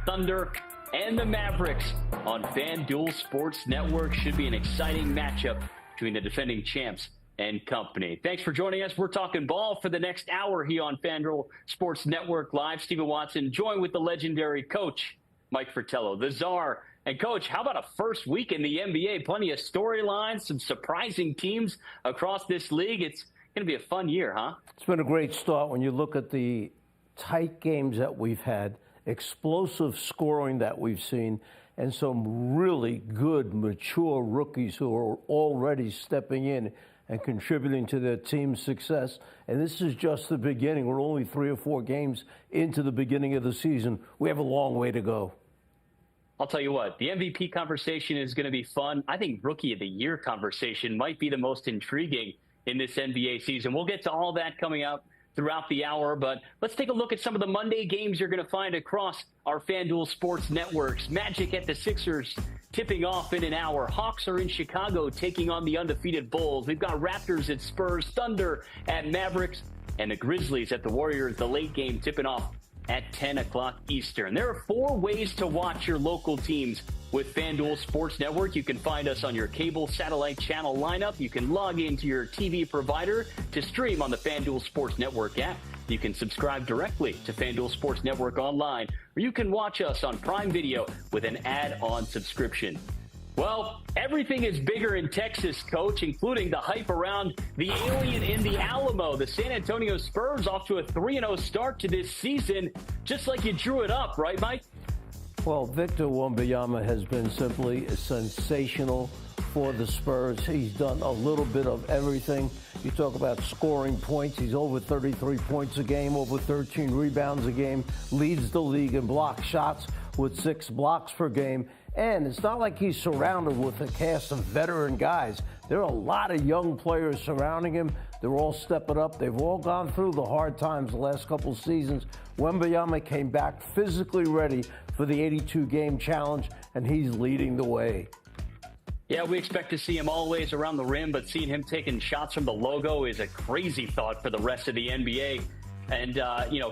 Thunder and the Mavericks on FanDuel Sports Network. Should be an exciting matchup between the defending champs and company. Thanks for joining us. We're talking ball for the next hour here on FanDuel Sports Network Live. Stephen Watson joined with the legendary coach, Mike Fratello, the czar. And, Coach, how about a first week in the NBA? Plenty of storylines, some surprising teams across this league. It's going to be a fun year, huh? It's been a great start when you look at the tight games that we've had, explosive scoring that we've seen, and some really good, mature rookies who are already stepping in and contributing to their team's success. And this is just the beginning. We're only 3 or 4 games into the beginning of the season. We have a long way to go. I'll tell you what, the MVP conversation is going to be fun. I think Rookie of the Year conversation might be the most intriguing in this NBA season. We'll get to all that coming up throughout the hour, but let's take a look at some of the Monday games you're going to find across our FanDuel Sports Networks. Magic at the Sixers tipping off in an hour. Hawks are in Chicago taking on the undefeated Bulls. We've got Raptors at Spurs, Thunder at Mavericks, and the Grizzlies at the Warriors. The late game tipping off at 10 o'clock Eastern. There are 4 ways to watch your local teams with FanDuel Sports Network. You can find us on your cable satellite channel lineup. You can log into your TV provider to stream on the FanDuel Sports Network app. You can subscribe directly to FanDuel Sports Network online, or you can watch us on Prime Video with an add-on subscription. Well, everything is bigger in Texas, Coach, including the hype around the alien in the Alamo. The San Antonio Spurs off to a 3-0 start to this season, just like you drew it up, right, Mike? Well, Victor Wembanyama has been simply sensational for the Spurs. He's done a little bit of everything. You talk about scoring points. He's over 33 points a game, over 13 rebounds a game, leads the league in block shots with 6 blocks per game. And it's not like he's surrounded with a cast of veteran guys. There are a lot of young players surrounding him. They're all stepping up. They've all gone through the hard times the last couple of seasons. Wembanyama came back physically ready for the 82-game challenge, and he's leading the way. Yeah, we expect to see him always around the rim, but seeing him taking shots from the logo is a crazy thought for the rest of the NBA. And,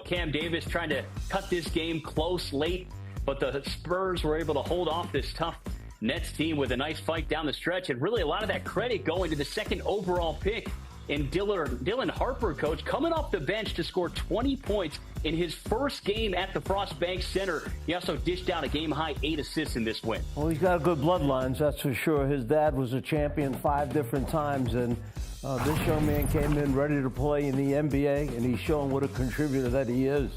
Cam Davis trying to cut this game close late, but the Spurs were able to hold off this tough Nets team with a nice fight down the stretch. And really a lot of that credit going to the second overall pick in Dylan Harper, Coach, coming off the bench to score 20 points in his first game at the Frost Bank Center. He also dished out a game-high 8 assists in this win. Well, he's got good bloodlines, that's for sure. His dad was a champion 5 different times, and this young man came in ready to play in the NBA, and he's showing what a contributor that he is.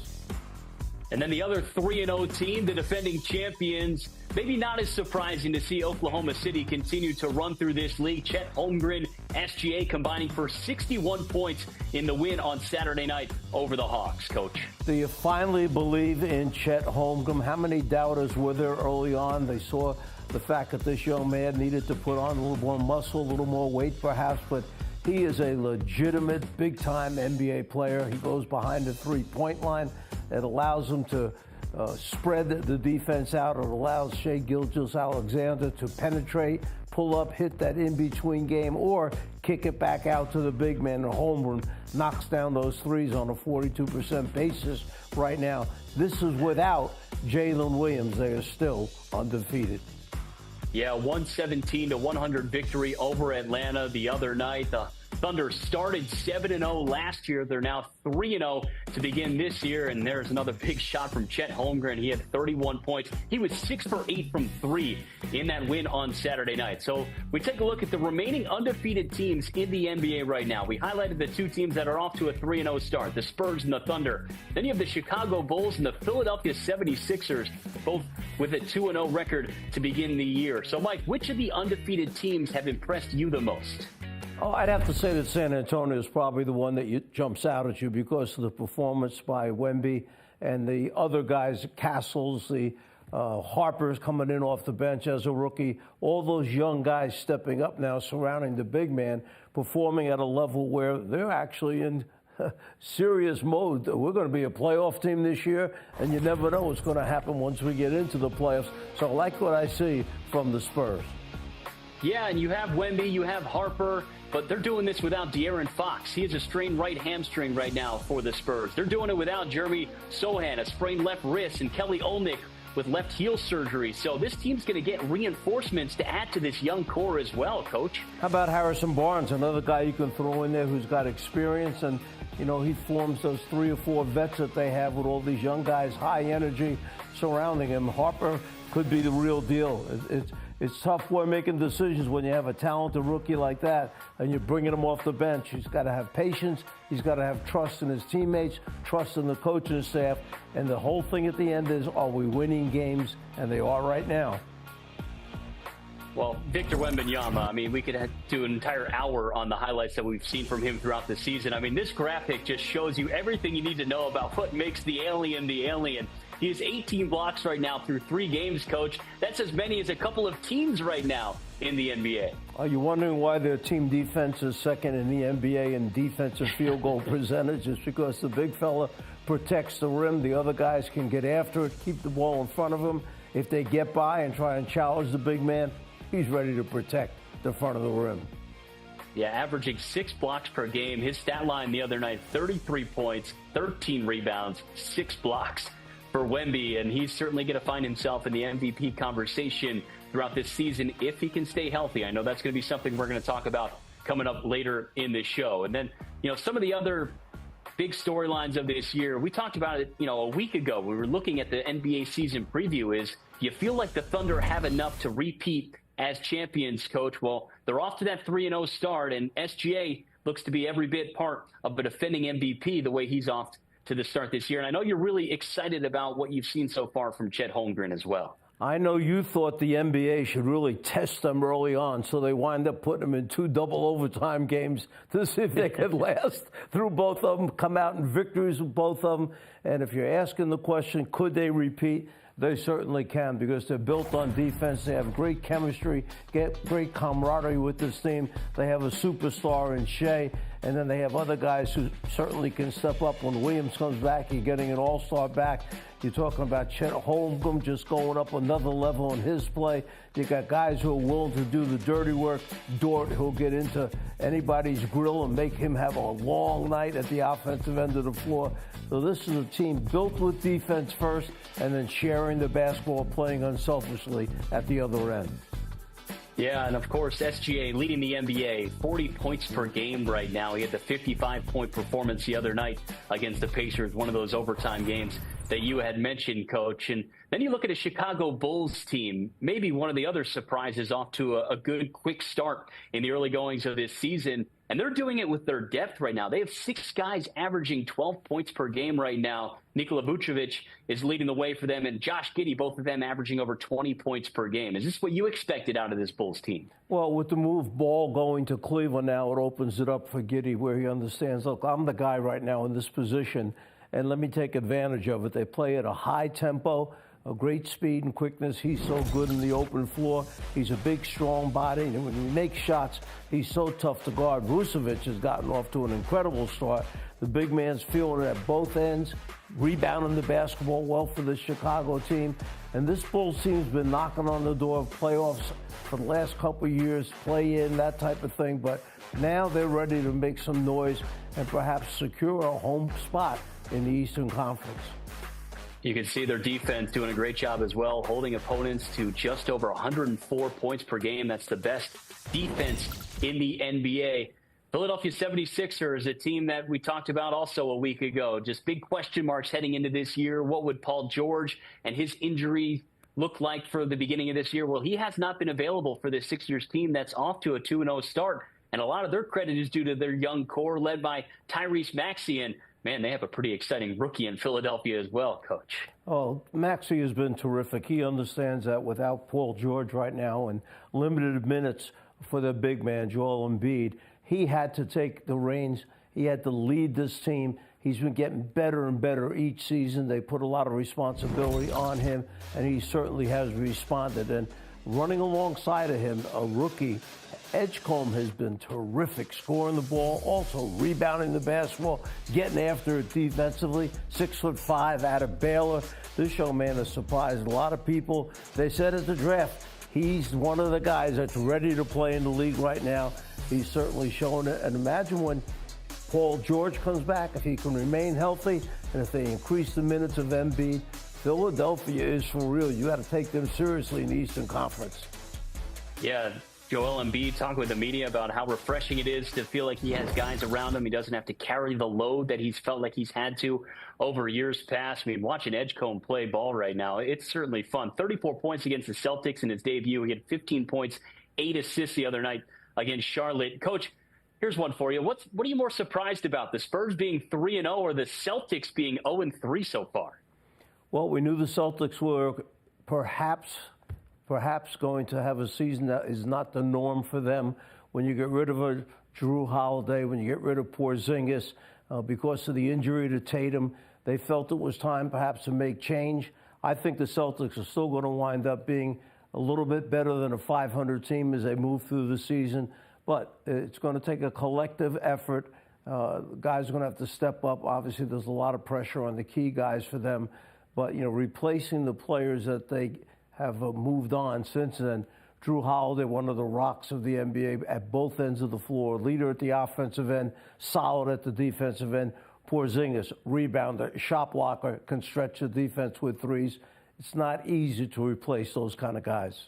And then the other 3-0 team, the defending champions, maybe not as surprising to see Oklahoma City continue to run through this league. Chet Holmgren, SGA combining for 61 points in the win on Saturday night over the Hawks, Coach. Do you finally believe in Chet Holmgren? How many doubters were there early on? They saw the fact that this young man needed to put on a little more muscle, a little more weight perhaps, but he is a legitimate big-time NBA player. He goes behind the three-point line. It allows him to spread the defense out. It allows Shai Gilgeous-Alexander to penetrate, pull up, hit that in-between game, or kick it back out to the big man. And Holmgren knocks down those threes on a 42% basis right now. This is without Jalen Williams. They are still undefeated. Yeah, 117-100 victory over Atlanta the other night. The Thunder started 7-0 last year. They're now 3-0 to begin this year. And there's another big shot from Chet Holmgren. He had 31 points. He was 6 for 8 from 3 in that win on Saturday night. So we take a look at the remaining undefeated teams in the NBA right now. We highlighted the 2 teams that are off to a 3-0 start, the Spurs and the Thunder. Then you have the Chicago Bulls and the Philadelphia 76ers, both with a 2-0 record to begin the year. So, Mike, which of the undefeated teams have impressed you the most? Oh, I'd have to say that San Antonio is probably the one that jumps out at you because of the performance by Wemby and the other guys, Castles, the Harper's coming in off the bench as a rookie. All those young guys stepping up now, surrounding the big man, performing at a level where they're actually in serious mode. We're going to be a playoff team this year, and you never know what's going to happen once we get into the playoffs. So I like what I see from the Spurs. Yeah, and you have Wemby, you have Harper, but they're doing this without De'Aaron Fox. He has a strained right hamstring right now for the Spurs. They're doing it without Jeremy Sohan, a sprained left wrist, and Kelly Olynyk with left heel surgery. So this team's going to get reinforcements to add to this young core as well, Coach. How about Harrison Barnes, another guy you can throw in there who's got experience, and he forms those 3 or 4 vets that they have with all these young guys, high energy surrounding him. Harper could be the real deal. It's tough for making decisions when you have a talented rookie like that and you're bringing him off the bench. He's got to have patience. He's got to have trust in his teammates, trust in the coaching staff. And the whole thing at the end is, are we winning games? And they are right now. Well, Victor Wembanyama, I mean, we could do an entire hour on the highlights that we've seen from him throughout the season. I mean, this graphic just shows you everything you need to know about what makes the alien the alien. He has 18 blocks right now through 3 games, Coach. That's as many as a couple of teams right now in the NBA. Are you wondering why their team defense is second in the NBA in defensive field goal percentage? It's because the big fella protects the rim. The other guys can get after it, keep the ball in front of him. If they get by and try and challenge the big man, he's ready to protect the front of the rim. Yeah, averaging 6 blocks per game. His stat line the other night, 33 points, 13 rebounds, 6 blocks for Wemby, and he's certainly going to find himself in the MVP conversation throughout this season if he can stay healthy. I know that's going to be something we're going to talk about coming up later in the show. And then, some of the other big storylines of this year, we talked about it, a week ago. We were looking at the NBA season preview. Is, do you feel like the Thunder have enough to repeat as champions, Coach? Well, they're off to that 3-0 start, and SGA looks to be every bit part of a defending MVP the way he's off to the start this year. And I know you're really excited about what you've seen so far from Chet Holmgren as well. I know you thought the NBA should really test them early on, so they wind up putting them in 2 double overtime games to see if they could last through both of them, come out in victories with both of them. And if you're asking the question, could they repeat? They certainly can, because they're built on defense. They have great chemistry, get great camaraderie with this team. They have a superstar in Shea, and then they have other guys who certainly can step up. When Williams comes back, you're getting an all-star back. You're talking about Chet Holmgren just going up another level in his play. You got guys who are willing to do the dirty work. Dort, who'll get into anybody's grill and make him have a long night at the offensive end of the floor. So this is a team built with defense first and then sharing the basketball, playing unselfishly at the other end. Yeah, and of course, SGA leading the NBA, 40 points per game right now. He had the 55-point performance the other night against the Pacers, one of those overtime games that you had mentioned, Coach. And then you look at a Chicago Bulls team, maybe one of the other surprises, off to a good, quick start in the early goings of this season. And they're doing it with their depth right now. They have 6 guys averaging 12 points per game right now. Nikola Vucevic is leading the way for them, and Josh Giddey, both of them averaging over 20 points per game. Is this what you expected out of this Bulls team? Well, with the move Ball going to Cleveland now, it opens it up for Giddey, where he understands, look, I'm the guy right now in this position, and let me take advantage of it. They play at a high tempo, a great speed and quickness. He's so good in the open floor. He's a big, strong body, and when he makes shots, he's so tough to guard. Vucevic has gotten off to an incredible start. The big man's feeling it at both ends, rebounding the basketball well for the Chicago team. And this Bulls team's been knocking on the door of playoffs for the last couple of years, play in, that type of thing. But now they're ready to make some noise and perhaps secure a home spot in the Eastern Conference. You can see their defense doing a great job as well, holding opponents to just over 104 points per game. That's the best defense in the NBA. Philadelphia 76ers, a team that we talked about also a week ago. Just big question marks heading into this year. What would Paul George and his injury look like for the beginning of this year? Well, he has not been available for this Sixers team that's off to a 2-0 start. And a lot of their credit is due to their young core led by Tyrese Maxey. And man, they have a pretty exciting rookie in Philadelphia as well, Coach. Oh, Maxey has been terrific. He understands that without Paul George right now and limited minutes for the big man, Joel Embiid, he had to take the reins. He had to lead this team. He's been getting better and better each season. They put a lot of responsibility on him, and he certainly has responded. And running alongside of him, a rookie, Edgecombe, has been terrific, scoring the ball, also rebounding the basketball, getting after it defensively. 6'5" out of Baylor. This young man has surprised a lot of people. They said at the draft, he's one of the guys that's ready to play in the league right now. He's certainly shown it. And imagine when Paul George comes back, if he can remain healthy, and if they increase the minutes of Embiid, Philadelphia is for real. You got to take them seriously in the Eastern Conference. Yeah, Joel Embiid talking with the media about how refreshing it is to feel like he has guys around him. He doesn't have to carry the load that he's felt like he's had to over years past. I mean, watching Edgecombe play ball right now, it's certainly fun. 34 points against the Celtics in his debut. He had 15 points, 8 assists the other night against Charlotte. Coach, here's one for you. What are you more surprised about, the Spurs being 3-0 or the Celtics being 0-3 so far? Well, we knew the Celtics were perhaps going to have a season that is not the norm for them. When you get rid of a Drew Holiday, when you get rid of Porzingis, because of the injury to Tatum, they felt it was time perhaps to make change. I think the Celtics are still going to wind up being a little bit better than a 500 team as they move through the season. But it's going to take a collective effort. Guys are going to have to step up. Obviously, there's a lot of pressure on the key guys for them. But, replacing the players that they have moved on since then. Drew Holiday, one of the rocks of the NBA at both ends of the floor, leader at the offensive end, solid at the defensive end. Porzingis, rebounder, shot blocker, can stretch the defense with threes. It's not easy to replace those kind of guys.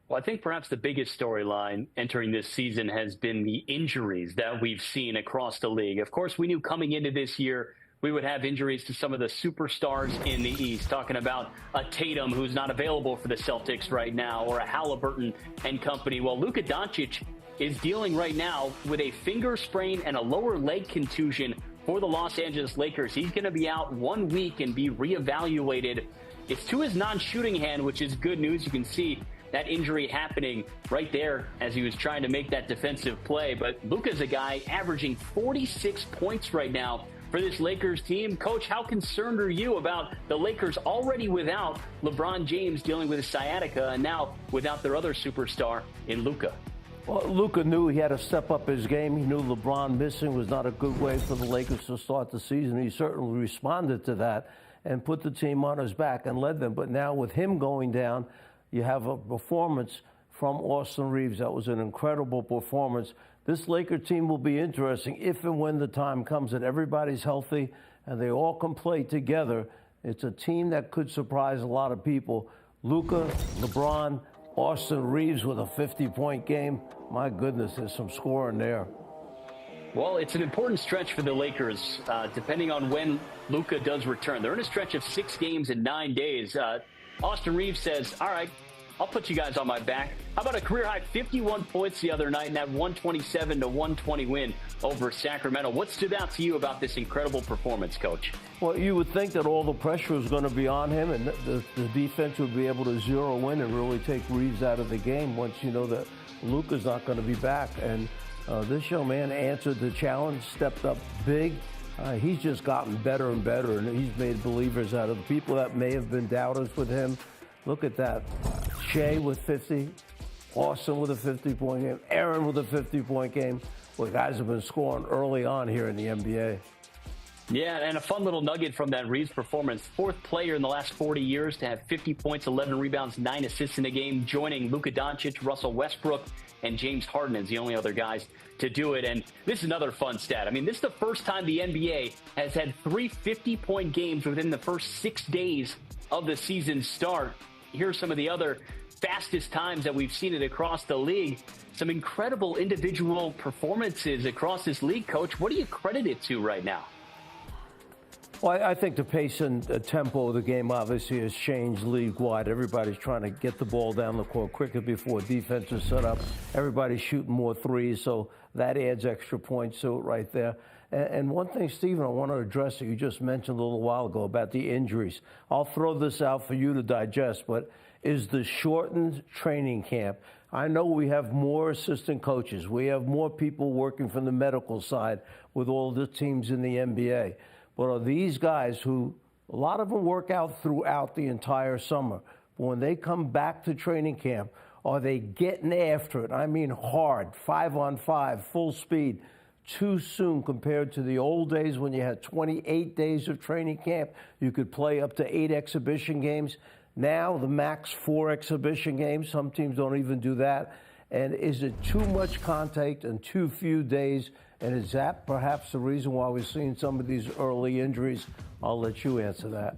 Well, I think perhaps the biggest storyline entering this season has been the injuries that we've seen across the league. Of course, we knew coming into this year we would have injuries to some of the superstars in the East, talking about a Tatum who's not available for the Celtics right now, or a Halliburton and company. Well, Luka Doncic is dealing right now with a finger sprain and a lower leg contusion for the Los Angeles Lakers. He's going to be out 1 week and be reevaluated. It's to his non-shooting hand, which is good news. You can see that injury happening right there as he was trying to make that defensive play. But Luka's a guy averaging 46 points right now for this Lakers team. Coach, how concerned are you about the Lakers already without LeBron James dealing with sciatica and now without their other superstar in Luka? Well, Luka knew he had to step up his game. He knew LeBron missing was not a good way for the Lakers to start the season. He certainly responded to that and put the team on his back and led them. But now with him going down, you have a performance from Austin Reeves. That was an incredible performance. This Laker team will be interesting if and when the time comes that everybody's healthy and they all can play together. It's a team that could surprise a lot of people. Luka, LeBron, Austin Reeves with a 50-point game. My goodness, there's some scoring there. Well, it's an important stretch for the Lakers, depending on when Luka does return. They're in a stretch of 6 games in 9 days. Austin Reeves says, all right, I'll put you guys on my back. How about a career-high 51 points the other night in that 127-120 win over Sacramento? What stood out to you about this incredible performance, Coach? Well, you would think that all the pressure was going to be on him and the defense would be able to zero in and really take Reeves out of the game once you know that Luka's not going to be back. And this young man answered the challenge, stepped up big. He's just gotten better and better, and he's made believers out of the people that may have been doubters with him. Look at that. Shea with 50, Austin with a 50-point game, Aaron with a 50-point game. Well, guys have been scoring early on here in the NBA. Yeah, and a fun little nugget from that Reeves performance. 4th player in the last 40 years to have 50 points, 11 rebounds, 9 assists in a game, joining Luka Doncic, Russell Westbrook, and James Harden as the only other guys to do it. And this is another fun stat. I mean, this is the first time the NBA has had 3 50-point games within the first 6 days of the season start. Here's some of the other fastest times that we've seen it across the league. Some incredible individual performances across this league, Coach. What do you credit it to right now? Well, I think the pace and the tempo of the game obviously has changed league-wide. Everybody's trying to get the ball down the court quicker before defense is set up. Everybody's shooting more threes, so that adds extra points to it right there. And one thing, Stephen, I want to address that you just mentioned a little while ago about the injuries. I'll throw this out for you to digest, but is the shortened training camp. I know we have more assistant coaches. We have more people working from the medical side with all the teams in the NBA. But are these guys who, a lot of them work out throughout the entire summer, but when they come back to training camp, are they getting after it? I mean hard, 5-on-5, full speed, too soon compared to the old days when you had 28 days of training camp. You could play up to 8 exhibition games. Now the max 4 exhibition games. Some teams don't even do that. And is it too much contact in too few days? And is that perhaps the reason why we're seeing some of these early injuries? I'll let you answer that.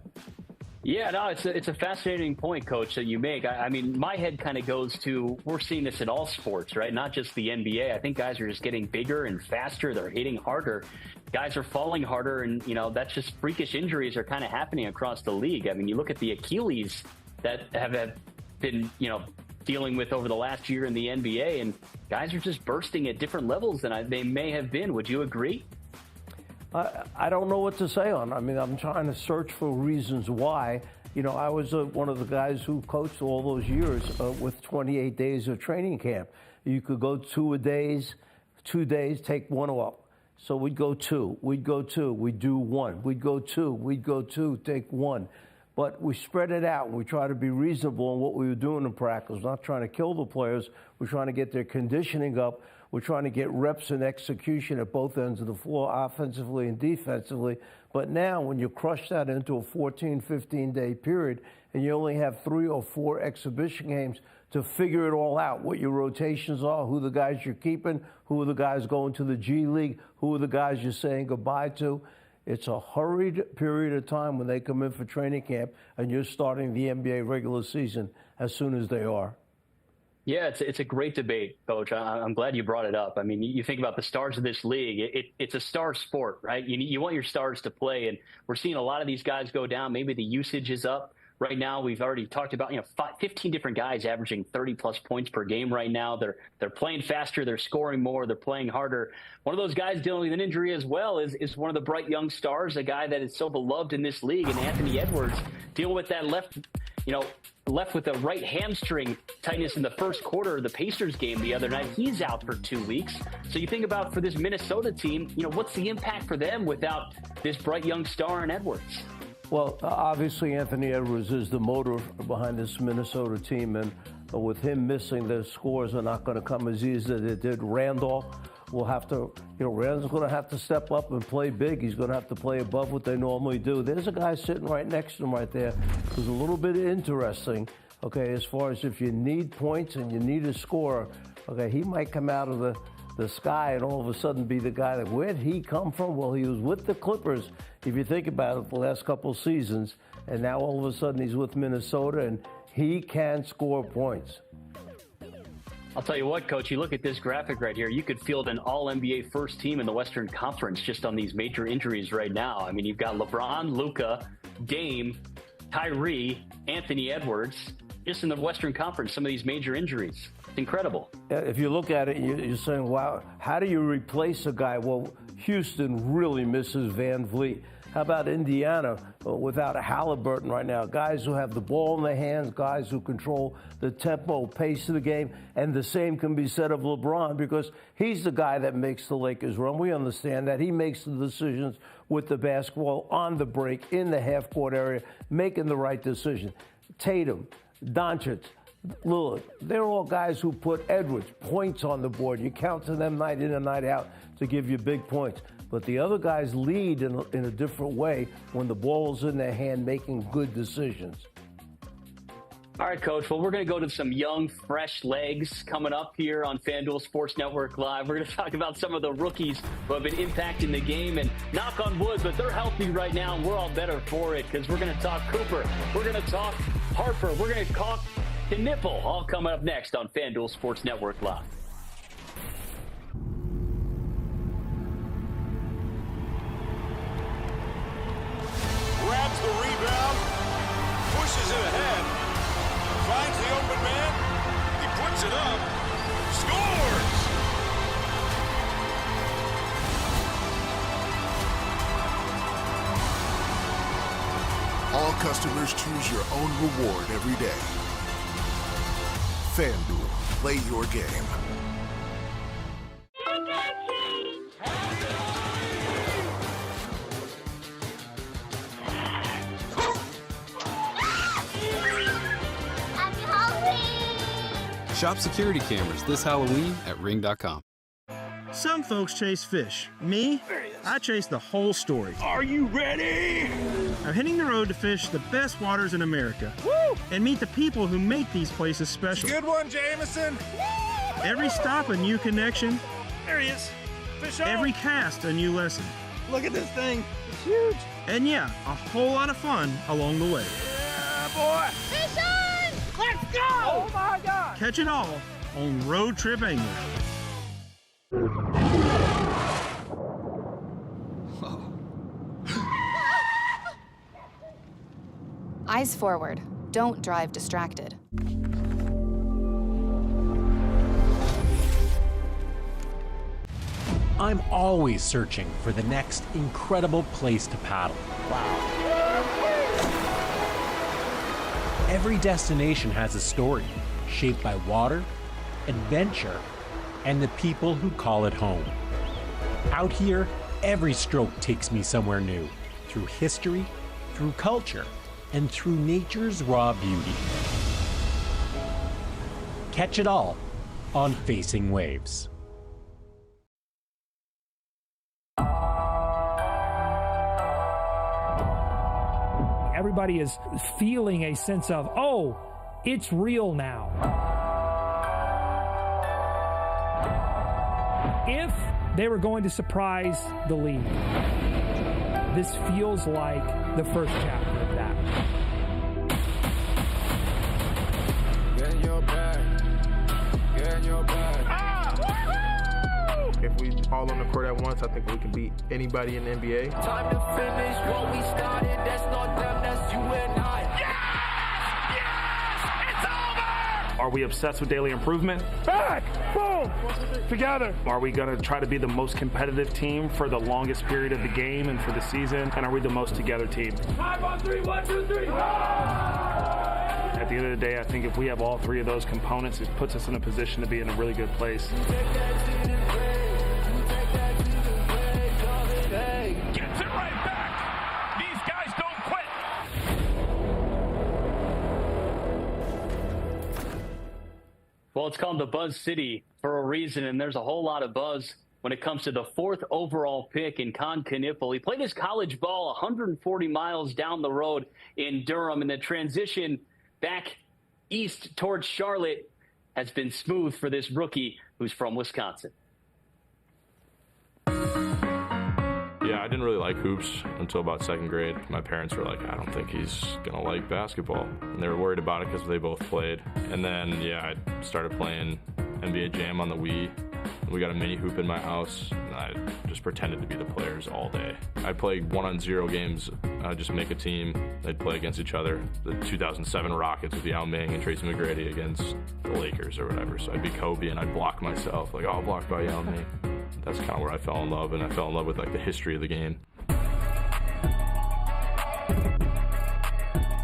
Yeah, no, it's a fascinating point, Coach, that you make. I mean, my head kind of goes to, we're seeing this in all sports, right? Not just the NBA. I think guys are just getting bigger and faster. They're hitting harder. Guys are falling harder, and, that's just freakish injuries are kind of happening across the league. I mean, you look at the Achilles that have been, dealing with over the last year in the NBA, and guys are just bursting at different levels than they may have been. Would you agree? I don't know what to say on it. I mean, I'm trying to search for reasons why. I was one of the guys who coached all those years with 28 days of training camp. You could go 2 days, take one off. So we'd go 2, we'd do 1, we'd go 2, take 1. But we spread it out, and we try to be reasonable in what we were doing in practice. We're not trying to kill the players. We're trying to get their conditioning up. We're trying to get reps and execution at both ends of the floor, offensively and defensively. But now when you crush that into a 14, 15-day period, and you only have 3 or 4 exhibition games to figure it all out, what your rotations are, who the guys you're keeping, who are the guys going to the G League, who are the guys you're saying goodbye to. It's a hurried period of time when they come in for training camp, and you're starting the NBA regular season as soon as they are. Yeah, it's a great debate, Coach. I'm glad you brought it up. I mean, you think about the stars of this league. It's a star sport, right? You want your stars to play, and we're seeing a lot of these guys go down. Maybe the usage is up. Right now, we've already talked about 15 different guys averaging 30-plus points per game right now. They're playing faster, they're scoring more, they're playing harder. One of those guys dealing with an injury as well is one of the bright young stars, a guy that is so beloved in this league, and Anthony Edwards dealing with that left with a right hamstring tightness in the first quarter of the Pacers game the other night. He's out for 2 weeks. So you think about for this Minnesota team, what's the impact for them without this bright young star in Edwards? Well, obviously Anthony Edwards is the motor behind this Minnesota team, and with him missing, the scores are not going to come as easy as they did. Randolph will have to, Randall's going to have to step up and play big. He's going to have to play above what they normally do. There's a guy sitting right next to him right there who's a little bit interesting, okay, as far as if you need points and you need a scorer, okay, he might come out of the sky and all of a sudden be the guy that, where'd he come from? Well, he was with the Clippers, if you think about it, the last couple of seasons, and now all of a sudden he's with Minnesota, and he can score points. I'll tell you what, Coach, you look at this graphic right here, you could field an all-NBA first team in the Western Conference just on these major injuries right now. I mean, you've got LeBron, Luka, Dame, Kyrie, Anthony Edwards, just in the Western Conference, some of these major injuries. It's incredible. If you look at it, you're saying, wow, how do you replace a guy? Well, Houston really misses Van Vliet. How about Indiana without a Halliburton right now? Guys who have the ball in their hands, guys who control the tempo, pace of the game, and the same can be said of LeBron because he's the guy that makes the Lakers run. We understand that. He makes the decisions with the basketball on the break, in the half-court area, making the right decision. Tatum, Doncic, Lillard, they're all guys who put Edwards points on the board. You count to them night in and night out to give you big points. But the other guys lead in a different way when the ball's in their hand making good decisions. All right, Coach. Well, we're going to go to some young, fresh legs coming up here on FanDuel Sports Network Live. We're going to talk about some of the rookies who have been impacting the game, and knock on wood, but they're healthy right now, and we're all better for it because we're going to talk Cooper. We're going to talk Harper. We're going to talk Knipple, all coming up next on FanDuel Sports Network Live. Grabs the rebound, pushes it ahead, finds the open man, he puts it up, scores! All customers choose your own reward every day. FanDuel, play your game. Shop security cameras this Halloween at Ring.com. Some folks chase fish. Me, I chase the whole story. Are you ready? I'm hitting the road to fish the best waters in America. Woo! And meet the people who make these places special. Good one, Jameson. Every stop a new connection. There he is. Fish on. Every cast a new lesson. Look at this thing. It's huge. And yeah, a whole lot of fun along the way. boy! Fish on! Let's go! Oh, my God! Catch it all on Road Trip Angler. Eyes forward. Don't drive distracted. I'm always searching for the next incredible place to paddle. Wow. Every destination has a story, shaped by water, adventure, and the people who call it home. Out here, every stroke takes me somewhere new, through history, through culture, and through nature's raw beauty. Catch it all on Facing Waves. Everybody is feeling a sense of, oh, it's real now. If they were going to surprise the league, this feels like the first chapter of that. Get in your bag. Get in your bag. If we all on the court at once, I think we can beat anybody in the NBA. Time to finish what we started. That's not them, that's you and I. Yes! It's over! Are we obsessed with daily improvement? Back! Boom! Together. Are we going to try to be the most competitive team for the longest period of the game and for the season? And are we the most together team? 5 on 3, 1, 2, 3. At the end of the day, I think if we have all three of those components, it puts us in a position to be in a really good place. Gets it right back. These guys don't quit. Well, it's called the Buzz City for a reason, and there's a whole lot of buzz when it comes to the 4th overall pick in Con Knippel. He played his college ball 140 miles down the road in Durham, and the transition back east towards Charlotte has been smooth for this rookie who's from Wisconsin. Yeah, I didn't really like hoops until about 2nd grade. My parents were like, I don't think he's going to like basketball. And they were worried about it because they both played. And then, yeah, I started playing NBA Jam on the Wii. We got a mini hoop in my house, and I just pretended to be the players all day. I'd play 1-on-0 games. I'd just make a team. They'd play against each other. The 2007 Rockets with Yao Ming and Tracy McGrady against the Lakers or whatever. So I'd be Kobe, and I'd block myself. Like, oh, blocked by Yao Ming. That's kind of where I fell in love, and I fell in love with like the history of the game.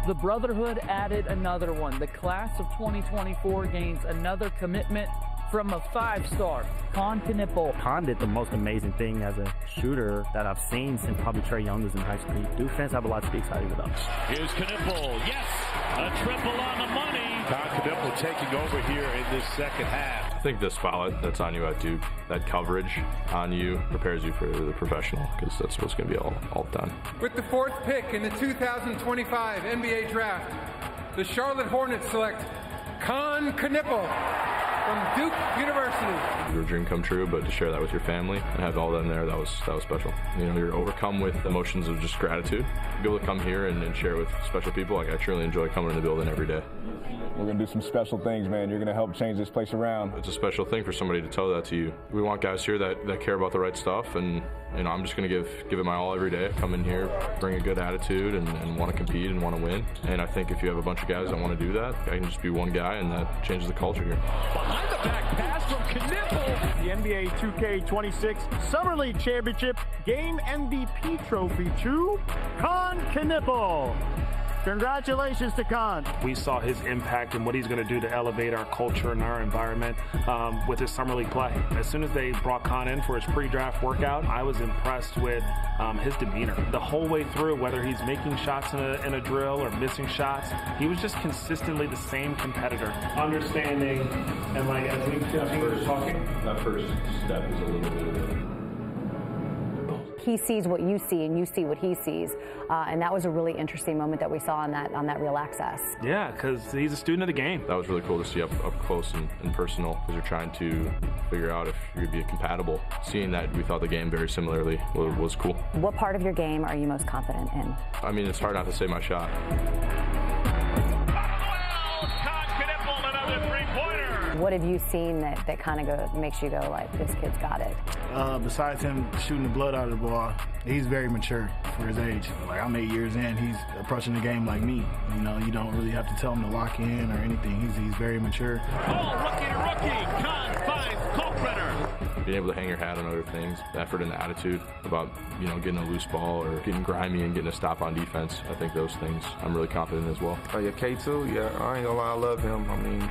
The Brotherhood added another one. The class of 2024 gains another commitment from a 5-star, Con Knippel. Con did the most amazing thing as a shooter that I've seen since probably Trae Young was in high school. Duke fans have a lot to be excited about. Here's Knippel. Yes! A triple on the money. Con Knippel taking over here in this second half. I think this foul that's on you at Duke, that coverage on you prepares you for the professional, because that's what's going to be all done. With the 4th pick in the 2025 NBA Draft, the Charlotte Hornets select Con Knippel from Duke University. Your dream come true, but to share that with your family and have all them there, that was special. You know, you're overcome with emotions of just gratitude. Be able to come here and share with special people. Like, I truly enjoy coming in the building every day. We're going to do some special things, man. You're going to help change this place around. It's a special thing for somebody to tell that to you. We want guys here that care about the right stuff, and you know, I'm just going to give it my all every day. Come in here, bring a good attitude, and want to compete and want to win. And I think if you have a bunch of guys that want to do that, I can just be one guy, and that changes the culture here. Behind the back pass from Knippel. The NBA 2K26 Summer League Championship Game MVP trophy to Con Knippel. Congratulations to Con. We saw his impact and what he's going to do to elevate our culture and our environment with his summer league play. As soon as they brought Con in for his pre-draft workout, I was impressed with his demeanor. The whole way through, whether he's making shots in a drill or missing shots, he was just consistently the same competitor. Understanding, and like as we were talking. That first step is a little bit of a... He sees what you see, and you see what he sees, and that was a really interesting moment that we saw on that Real Access. Yeah, because he's a student of the game. That was really cool to see up close and personal, because you're trying to figure out if you're going to be compatible. Seeing that we thought the game very similarly was cool. What part of your game are you most confident in? I mean, it's hard not to say my shot. What have you seen that kind of makes you go like, this kid's got it? Besides him shooting the blood out of the ball, he's very mature for his age. Like, I'm 8 years in, he's approaching the game like me. You know, you don't really have to tell him to lock in or anything. He's very mature. Ball, rookie to rookie. Kahn finds Kalkbrenner. Being able to hang your hat on other things, the effort and the attitude about, you know, getting a loose ball or getting grimy and getting a stop on defense. I think those things I'm really confident in as well. Oh, yeah, K2, yeah, I ain't gonna lie, I love him. I mean,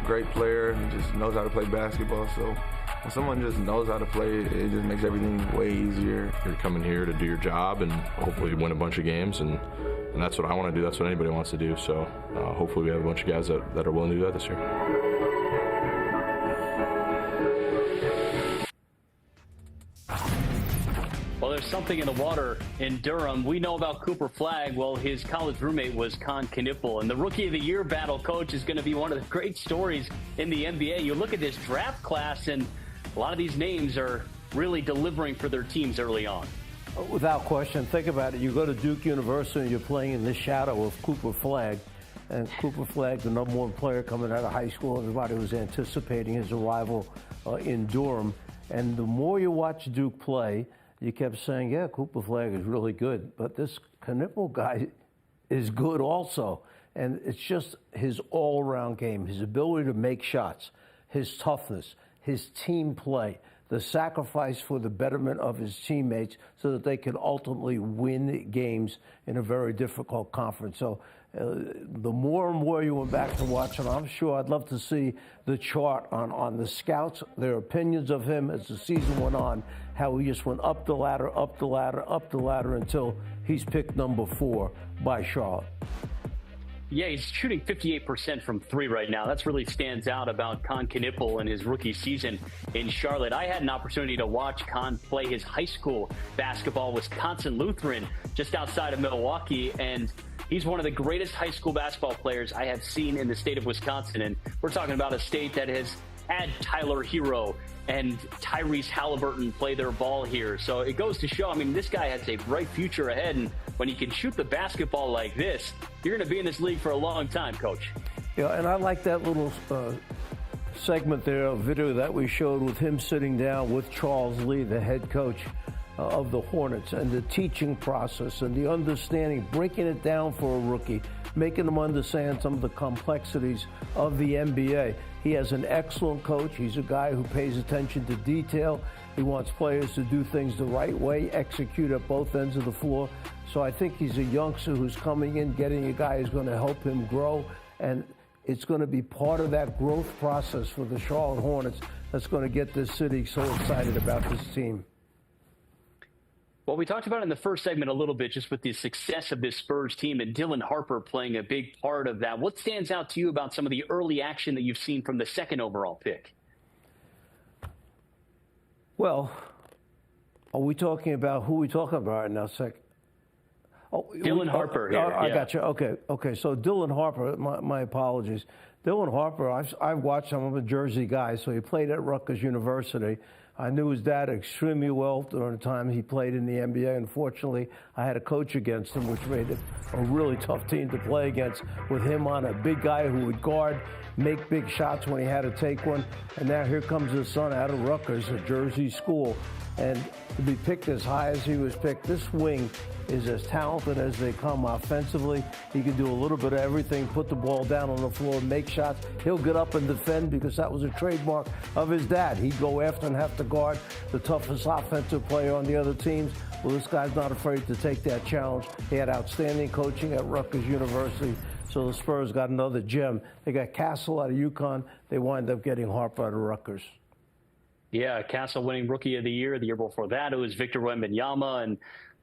great player and just knows how to play basketball. So when someone just knows how to play, it just makes everything way easier. You're coming here to do your job and hopefully win a bunch of games, and that's what I want to do. That's what anybody wants to do. So hopefully we have a bunch of guys that are willing to do that this year. Well, there's something in the water in Durham. We know about Cooper Flagg. Well, his college roommate was Kahn Knippel. And the Rookie of the Year battle, Coach, is going to be one of the great stories in the NBA. You look at this draft class, and a lot of these names are really delivering for their teams early on. Without question. Think about it. You go to Duke University and you're playing in the shadow of Cooper Flagg. And Cooper Flagg, the number one player coming out of high school, everybody was anticipating his arrival in Durham. And the more you watch Duke play, you kept saying, yeah, Cooper Flagg is really good. But this Knippel guy is good also. And it's just his all-around game, his ability to make shots, his toughness, his team play, the sacrifice for the betterment of his teammates so that they can ultimately win games in a very difficult conference. So the more and more you went back to watching, I'm sure I'd love to see the chart on the scouts, their opinions of him as the season went on, how he just went up the ladder, up the ladder, up the ladder until he's picked number 4 by Charlotte. Yeah, he's shooting 58% from 3 right now. That's really stands out about Kahn Knippel in his rookie season in Charlotte. I had an opportunity to watch Kahn play his high school basketball, Wisconsin Lutheran, just outside of Milwaukee, and he's one of the greatest high school basketball players I have seen in the state of Wisconsin. And we're talking about a state that has had Tyler Hero and Tyrese Halliburton play their ball here. So it goes to show, I mean, this guy has a bright future ahead. And when he can shoot the basketball like this, you're going to be in this league for a long time, Coach. Yeah, and I like that little segment there, a video that we showed with him sitting down with Charles Lee, the head coach of the Hornets, and the teaching process and the understanding, breaking it down for a rookie, making them understand some of the complexities of the NBA. He has an excellent coach. He's a guy who pays attention to detail. He wants players to do things the right way, execute at both ends of the floor. So I think he's a youngster who's coming in, getting a guy who's going to help him grow, and it's going to be part of that growth process for the Charlotte Hornets that's going to get this city so excited about this team. Well, we talked about in the first segment a little bit just with the success of this Spurs team and Dylan Harper playing a big part of that. What stands out to you about some of the early action that you've seen from the second overall pick? Well, are we talking about who are we talking about right now? Dylan Harper here. I got you. Okay. So Dylan Harper, my apologies. Dylan Harper, I've watched him. I'm a Jersey guy, so he played at Rutgers University. I knew his dad extremely well during the time he played in the NBA. Unfortunately, I had a coach against him, which made it a really tough team to play against with him on a big guy who would guard, make big shots when he had to take one. And now here comes his son out of Rutgers, a Jersey school. And to be picked as high as he was picked, this wing is as talented as they come offensively. He can do a little bit of everything, put the ball down on the floor, make shots. He'll get up and defend because that was a trademark of his dad. He'd go after and have to guard the toughest offensive player on the other teams. Well, this guy's not afraid to take that challenge. He had outstanding coaching at Rutgers University. So the Spurs got another gem. They got Castle out of UConn. They wind up getting Harper out of Rutgers. Yeah, Castle winning Rookie of the Year. The year before that, it was Victor Wembanyama. And,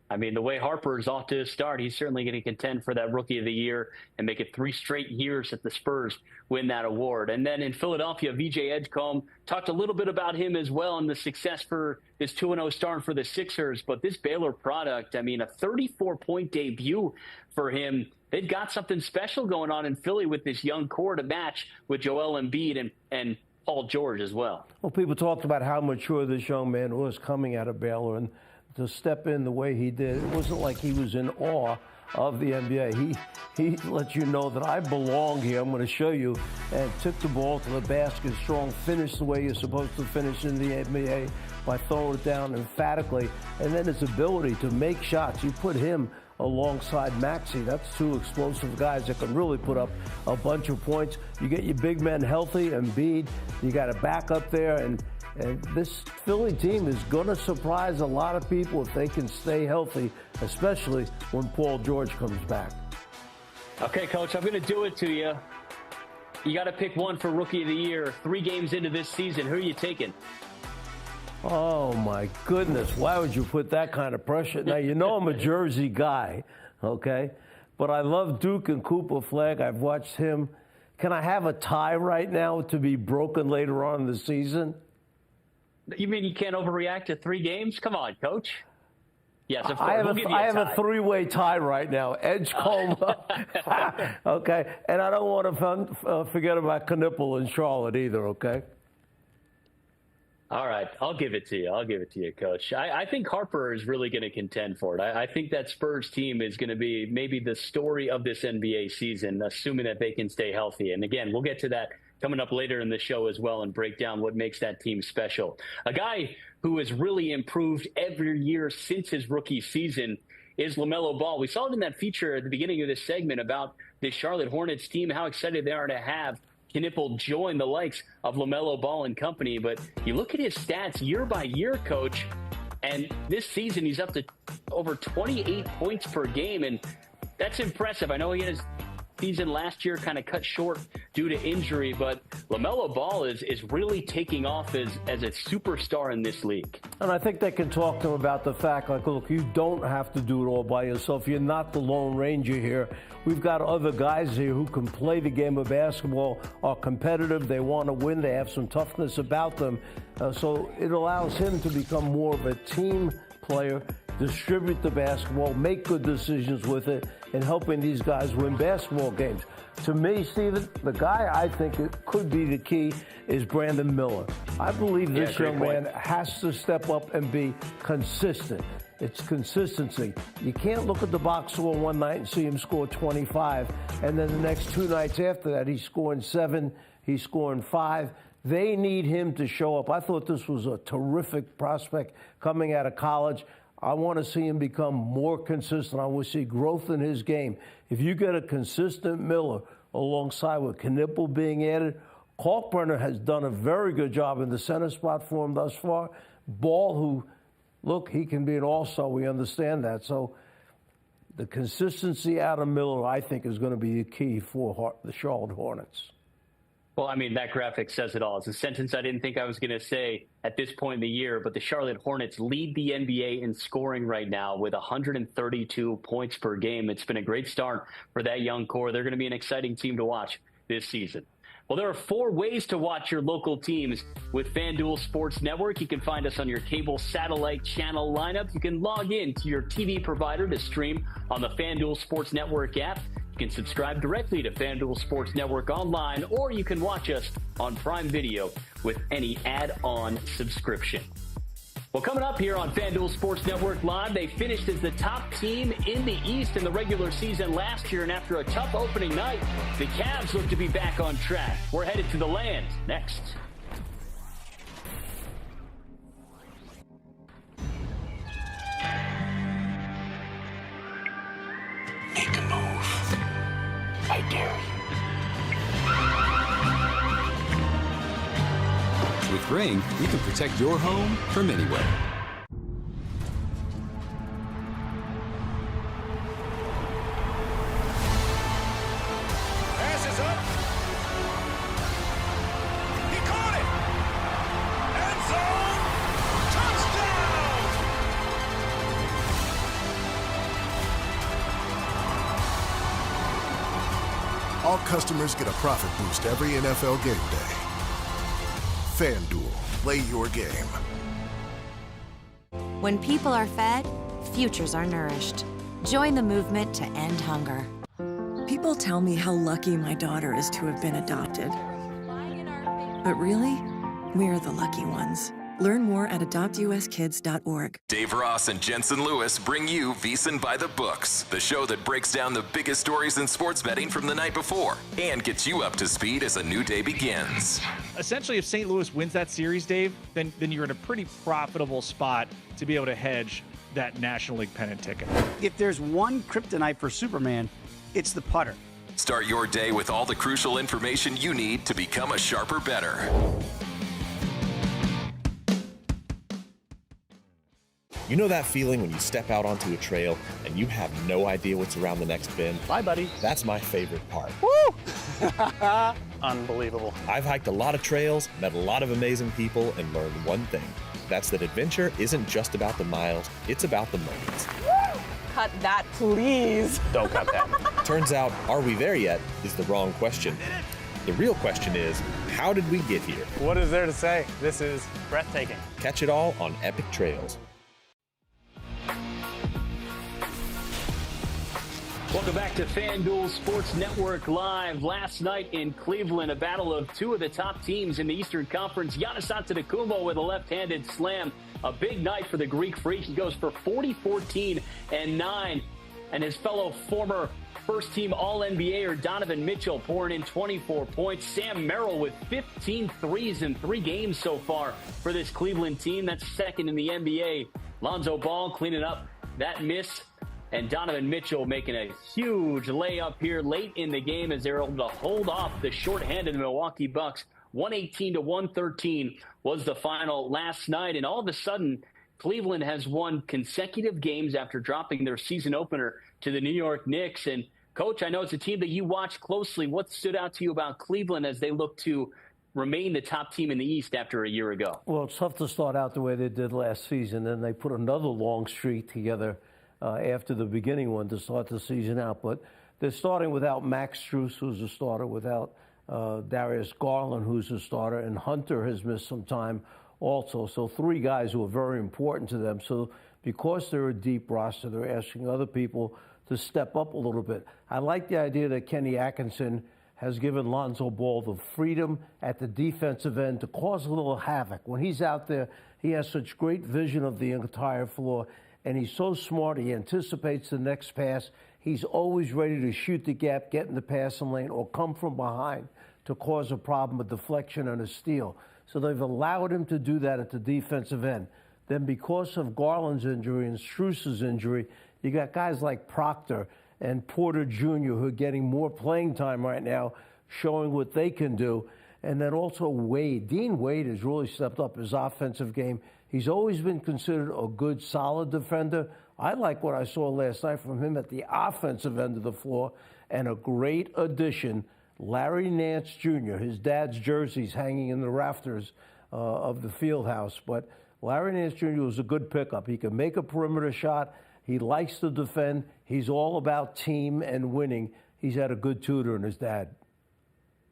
I mean, the way Harper's off to his start, he's certainly going to contend for that Rookie of the Year and make it 3 straight years that the Spurs win that award. And then in Philadelphia, VJ Edgecombe, talked a little bit about him as well and the success for his 2-0 start for the Sixers. But this Baylor product, I mean, a 34-point debut for him. They've got something special going on in Philly with this young core to match with Joel Embiid and Paul George as well. Well, people talked about how mature this young man was coming out of Baylor, and to step in the way he did, it wasn't like he was in awe of the NBA. He lets you know that I belong here. I'm going to show you. And took the ball to the basket strong, finished the way you're supposed to finish in the NBA by throwing it down emphatically. And then his ability to make shots. You put him alongside Maxey. That's two explosive guys that can really put up a bunch of points. You get your big men healthy, Embiid. You got a back up there. And this Philly team is going to surprise a lot of people if they can stay healthy, especially when Paul George comes back. Okay, Coach, I'm going to do it to you. You got to pick one for Rookie of the Year. 3 games into this season, who are you taking? Oh, my goodness. Why would you put that kind of pressure? Now, you know I'm a Jersey guy, okay? But I love Duke and Cooper Flag. I've watched him. Can I have a tie right now to be broken later on in the season? You mean you can't overreact to 3 games? Come on, Coach. Yes, of course. I have a 3-way tie right now. Edgecombe. Okay. And I don't want to forget about Knipple and Charlotte either, okay? All right. I'll give it to you. Coach. I think Harper is really going to contend for it. I think that Spurs team is going to be maybe the story of this NBA season, assuming that they can stay healthy. And again, we'll get to that coming up later in the show as well and break down what makes that team special. A guy who has really improved every year since his rookie season is LaMelo Ball. We saw it in that feature at the beginning of this segment about the Charlotte Hornets team, how excited they are to have Knipple join the likes of LaMelo Ball and company. But you look at his stats year by year, Coach, and this season he's up to over 28 points per game, and that's impressive. I know he had his season last year kind of cut short due to injury, but LaMelo Ball is really taking off as a superstar in this league. And I think they can talk to him about the fact, like, look, you don't have to do it all by yourself. You're not the Lone Ranger here. We've got other guys here who can play the game of basketball, are competitive, they want to win, they have some toughness about them. So it allows him to become more of a team player, distribute the basketball, make good decisions with it, and helping these guys win basketball games. To me, Steven, the guy I think it could be the key is Brandon Miller. I believe this young man has to step up and be consistent. It's consistency. You can't look at the box score one night and see him score 25, and then the next 2 nights after that, he's scoring 7, he's scoring 5. They need him to show up. I thought this was a terrific prospect coming out of college. I want to see him become more consistent. I want to see growth in his game. If you get a consistent Miller alongside with Knipple being added, Kalkbrenner has done a very good job in the center spot for him thus far. Ball, who, look, he can be an all-star. We understand that. So the consistency out of Miller, I think, is going to be the key for the Charlotte Hornets. Well, I mean, that graphic says it all. It's a sentence I didn't think I was going to say at this point in the year, but the Charlotte Hornets lead the NBA in scoring right now with 132 points per game. It's been a great start for that young core. They're going to be an exciting team to watch this season. Well, there are 4 ways to watch your local teams with FanDuel Sports Network. You can find us on your cable satellite channel lineup. You can log in to your TV provider to stream on the FanDuel Sports Network app. You can subscribe directly to FanDuel Sports Network online, or you can watch us on Prime Video with any add-on subscription. Well, coming up here on FanDuel Sports Network Live, they finished as the top team in the East in the regular season last year, and after a tough opening night, the Cavs look to be back on track. We're headed to the land next. Make a move. I dare you. With Ring, you can protect your home from anywhere. Passes up. He caught it. End zone. Touchdown. All customers get a profit boost every NFL game day. FanDuel, play your game. When people are fed, futures are nourished. Join the movement to end hunger. People tell me how lucky my daughter is to have been adopted. But really, we're the lucky ones. Learn more at adoptuskids.org. Dave Ross and Jensen Lewis bring you VSiN by the Books, the show that breaks down the biggest stories in sports betting from the night before and gets you up to speed as a new day begins. Essentially, if St. Louis wins that series, Dave, then you're in a pretty profitable spot to be able to hedge that National League pennant ticket. If there's one kryptonite for Superman, it's the putter. Start your day with all the crucial information you need to become a sharper bettor. You know that feeling when you step out onto a trail and you have no idea what's around the next bend? Bye, buddy. That's my favorite part. Woo! Unbelievable. I've hiked a lot of trails, met a lot of amazing people, and learned one thing. That's that adventure isn't just about the miles, it's about the moments. Woo! Cut that, please. Don't cut that. Turns out, are we there yet is the wrong question. The real question is, how did we get here? What is there to say? This is breathtaking. Catch it all on Epic Trails. Welcome back to FanDuel Sports Network Live. Last night in Cleveland, a battle of two of the top teams in the Eastern Conference. Giannis Antetokounmpo with a left-handed slam. A big night for the Greek Freak. He goes for 40, 14, and 9. And his fellow former first-team All-NBAer Donovan Mitchell pouring in 24 points. Sam Merrill with 15 threes in 3 games so far for this Cleveland team. That's second in the NBA. Lonzo Ball cleaning up that miss. And Donovan Mitchell making a huge layup here late in the game as they're able to hold off the shorthanded Milwaukee Bucks. 118-113 was the final last night. And all of a sudden, Cleveland has won consecutive games after dropping their season opener to the New York Knicks. And, Coach, I know it's a team that you watch closely. What stood out to you about Cleveland as they look to remain the top team in the East after a year ago? Well, it's tough to start out the way they did last season. Then they put another long streak together after the beginning one to start the season out. But they're starting without Max Strus, who's a starter, without Darius Garland, who's a starter, and Hunter has missed some time also. So 3 guys who are very important to them. So because they're a deep roster, they're asking other people to step up a little bit. I like the idea that Kenny Atkinson has given Lonzo Ball the freedom at the defensive end to cause a little havoc. When he's out there, he has such great vision of the entire floor. And he's so smart, he anticipates the next pass. He's always ready to shoot the gap, get in the passing lane, or come from behind to cause a problem, a deflection, and a steal. So they've allowed him to do that at the defensive end. Then because of Garland's injury and Strus's injury, you got guys like Proctor and Porter Jr. who are getting more playing time right now, showing what they can do. And then also Wade. Dean Wade has really stepped up his offensive game. He's always been considered a good, solid defender. I like what I saw last night from him at the offensive end of the floor. And a great addition, Larry Nance Jr. His dad's jersey's hanging in the rafters of the field house. But Larry Nance Jr. was a good pickup. He can make a perimeter shot. He likes to defend. He's all about team and winning. He's had a good tutor in his dad.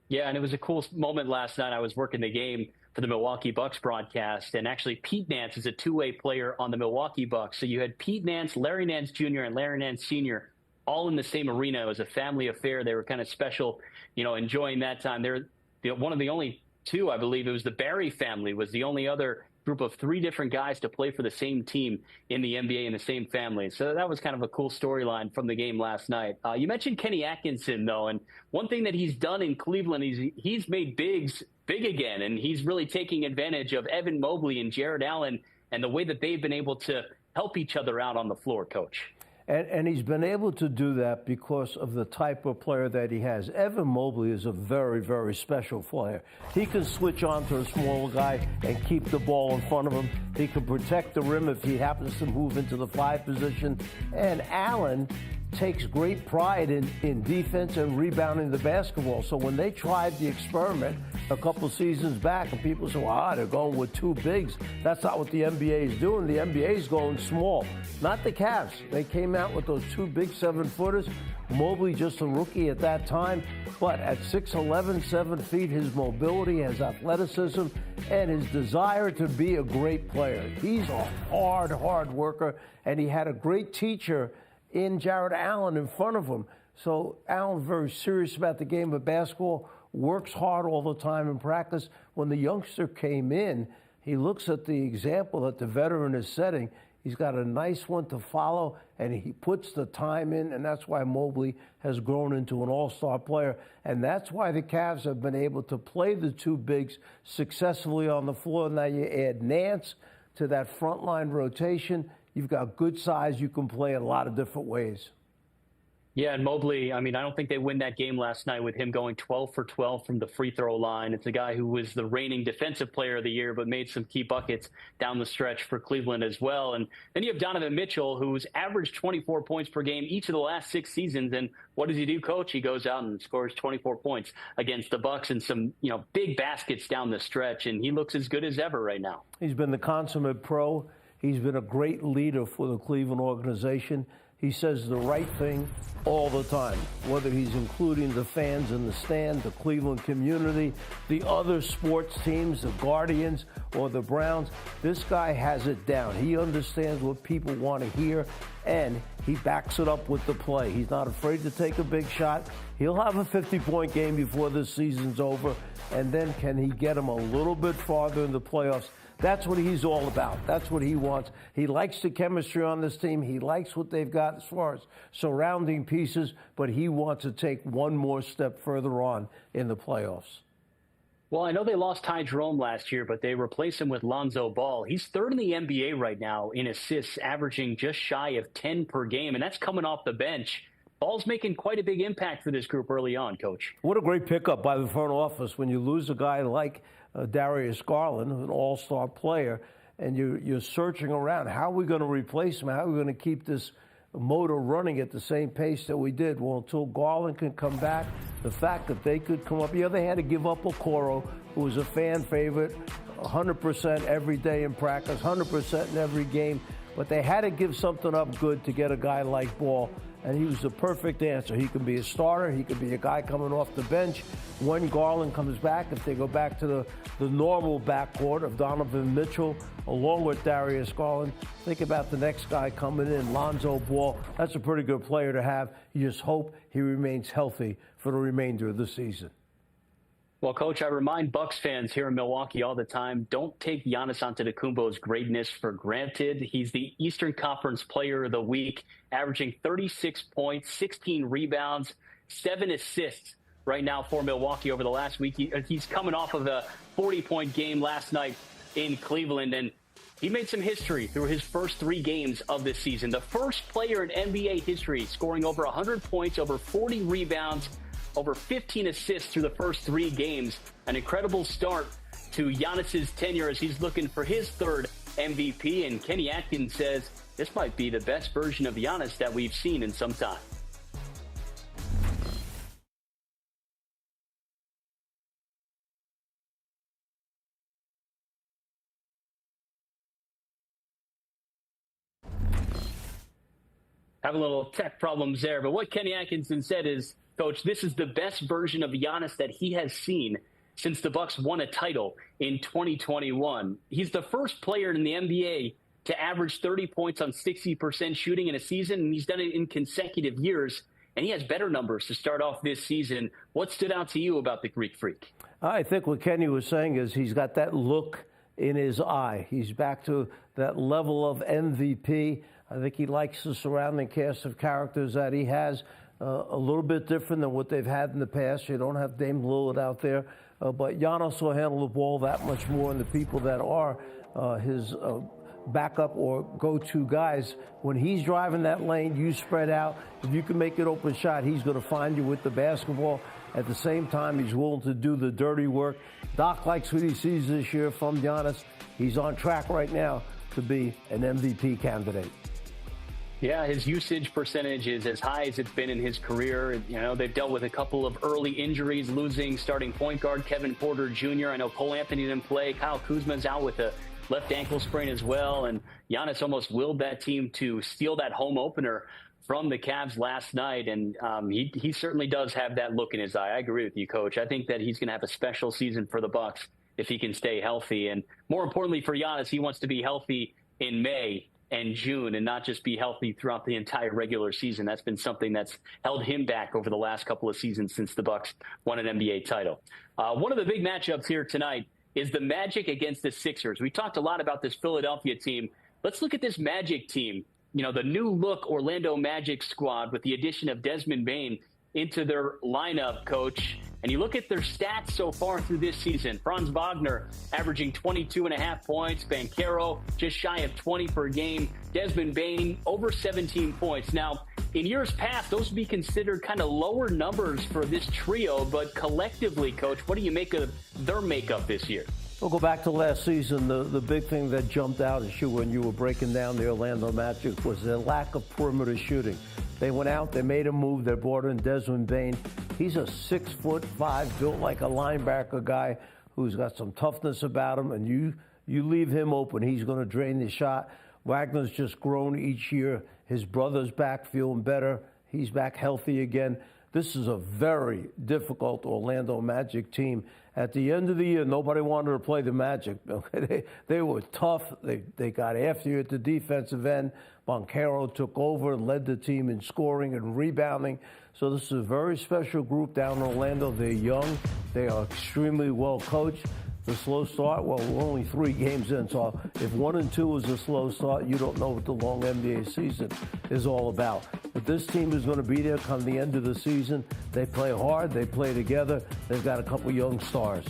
Yeah, and it was a cool moment last night. I was working the game for the Milwaukee Bucks broadcast, and actually Pete Nance is a two-way player on the Milwaukee Bucks. So you had Pete Nance, Larry Nance Jr., and Larry Nance Sr. all in the same arena. It was a family affair. They were kind of special, enjoying that time. They're one of the only 2, I believe. It was the Barry family was the only other group of 3 different guys to play for the same team in the NBA in the same family. So that was kind of a cool storyline from the game last night. You mentioned Kenny Atkinson, though, and one thing that he's done in Cleveland, he's made bigs big again, and he's really taking advantage of Evan Mobley and Jared Allen and the way that they've been able to help each other out on the floor, Coach. And he's been able to do that because of the type of player that he has. Evan Mobley is a very, very special player. He can switch on to a smaller guy and keep the ball in front of him. He can protect the rim if he happens to move into the 5 position. And Allen takes great pride in defense and rebounding the basketball. So when they tried the experiment a couple seasons back and people said, they're going with 2 bigs. That's not what the NBA is doing. The NBA is going small. Not the Cavs. They came out with those 2 big 7-footers. Mobley just a rookie at that time. But at 6'11", 7 feet, his mobility, his athleticism, and his desire to be a great player. He's a hard worker, and he had a great teacher in Jared Allen in front of him. So Allen's very serious about the game of basketball, works hard all the time in practice. When the youngster came in, he looks at the example that the veteran is setting. He's got a nice one to follow, and he puts the time in, and that's why Mobley has grown into an all-star player. And that's why the Cavs have been able to play the two bigs successfully on the floor. Now you add Nance to that frontline rotation. You've got good size. You can play in a lot of different ways. Yeah, and Mobley, I don't think they win that game last night with him going 12 for 12 from the free throw line. It's a guy who was the reigning defensive player of the year, but made some key buckets down the stretch for Cleveland as well. And then you have Donovan Mitchell, who's averaged 24 points per game each of the last 6 seasons. And what does he do, Coach? He goes out and scores 24 points against the Bucks and some, big baskets down the stretch. And he looks as good as ever right now. He's been the consummate pro. He's been a great leader for the Cleveland organization. He says the right thing all the time, whether he's including the fans in the stand, the Cleveland community, the other sports teams, the Guardians or the Browns. This guy has it down. He understands what people want to hear, and he backs it up with the play. He's not afraid to take a big shot. He'll have a 50-point game before this season's over, and then can he get him a little bit farther in the playoffs? That's what he's all about. That's what he wants. He likes the chemistry on this team. He likes what they've got as far as surrounding pieces, but he wants to take one more step further on in the playoffs. Well, I know they lost Ty Jerome last year, but they replaced him with Lonzo Ball. He's third in the NBA right now in assists, averaging just shy of 10 per game, and that's coming off the bench. Ball's making quite a big impact for this group early on, Coach. What a great pickup by the front office when you lose a guy like Darius Garland, an all-star player, and you're searching around. How are we going to replace him? How are we going to keep this motor running at the same pace that we did? Well, until Garland can come back, the fact that they could come up. They had to give up Okoro, who was a fan favorite, 100% every day in practice, 100% in every game. But they had to give something up good to get a guy like Ball. And he was the perfect answer. He could be a starter. He could be a guy coming off the bench. When Garland comes back, if they go back to the normal backcourt of Donovan Mitchell, along with Darius Garland, think about the next guy coming in, Lonzo Ball. That's a pretty good player to have. You just hope he remains healthy for the remainder of the season. Well, Coach, I remind Bucks fans here in Milwaukee all the time, don't take Giannis Antetokounmpo's greatness for granted. He's the Eastern Conference Player of the Week, averaging 36 points, 16 rebounds, 7 assists right now for Milwaukee over the last week. He's coming off of a 40-point game last night in Cleveland, and he made some history through his first 3 games of this season. The first player in NBA history scoring over 100 points, over 40 rebounds, over 15 assists through the first 3 games. An incredible start to Giannis's tenure as he's looking for his 3rd MVP. And Kenny Atkins says this might be the best version of Giannis that we've seen in some time. Having a little tech problems there, but what Kenny Atkinson said is, Coach, this is the best version of Giannis that he has seen since the Bucks won a title in 2021. He's the first player in the NBA to average 30 points on 60% shooting in a season, and he's done it in consecutive years, and he has better numbers to start off this season. What stood out to you about the Greek Freak? I think what Kenny was saying is he's got that look in his eye. He's back to that level of MVP. I think he likes the surrounding cast of characters that he has. A little bit different than what they've had in the past. You don't have Dame Lillard out there, but Giannis will handle the ball that much more, and the people that are his backup or go-to guys, when he's driving that lane, you spread out. If you can make an open shot, he's going to find you with the basketball. At the same time, he's willing to do the dirty work. Doc likes what he sees this year from Giannis. He's on track right now to be an MVP candidate. Yeah, his usage percentage is as high as it's been in his career. They've dealt with a couple of early injuries, losing starting point guard Kevin Porter Jr. I know Cole Anthony didn't play. Kyle Kuzma's out with a left ankle sprain as well. And Giannis almost willed that team to steal that home opener from the Cavs last night. And he certainly does have that look in his eye. I agree with you, Coach. I think that he's going to have a special season for the Bucks if he can stay healthy. And more importantly for Giannis, he wants to be healthy in May and June and not just be healthy throughout the entire regular season. That's been something that's held him back over the last couple of seasons since the Bucks won an NBA title. One of the big matchups here tonight is the Magic against the Sixers. We talked a lot about this Philadelphia team. Let's look at this Magic team. You know, the new look Orlando Magic squad with the addition of Desmond Bane into their lineup, Coach. And you look at their stats so far through this season. Franz Wagner averaging 22.5 points. Banchero just shy of 20 per game. Desmond Bane over 17 points. Now, in years past, those would be considered kind of lower numbers for this trio. But collectively, Coach, what do you make of their makeup this year? We'll go back to last season. The big thing that jumped out at you when you were breaking down the Orlando Magic was their lack of perimeter shooting. They went out, they made a move, they brought in Desmond Bane. He's a 6'5", built like a linebacker guy who's got some toughness about him, and you leave him open, he's going to drain the shot. Wagner's just grown each year. His brother's back feeling better. He's back healthy again. This is a very difficult Orlando Magic team. At the end of the year, nobody wanted to play the Magic. Okay? They were tough. They got after you at the defensive end. Banchero took over and led the team in scoring and rebounding. So this is a very special group down in Orlando. They're young. They are extremely well coached. The slow start, well, we're only 3 games in, so if 1 and 2 is a slow start, you don't know what the long NBA season is all about. But this team is going to be there come the end of the season. They play hard, they play together. They've got a couple young stars.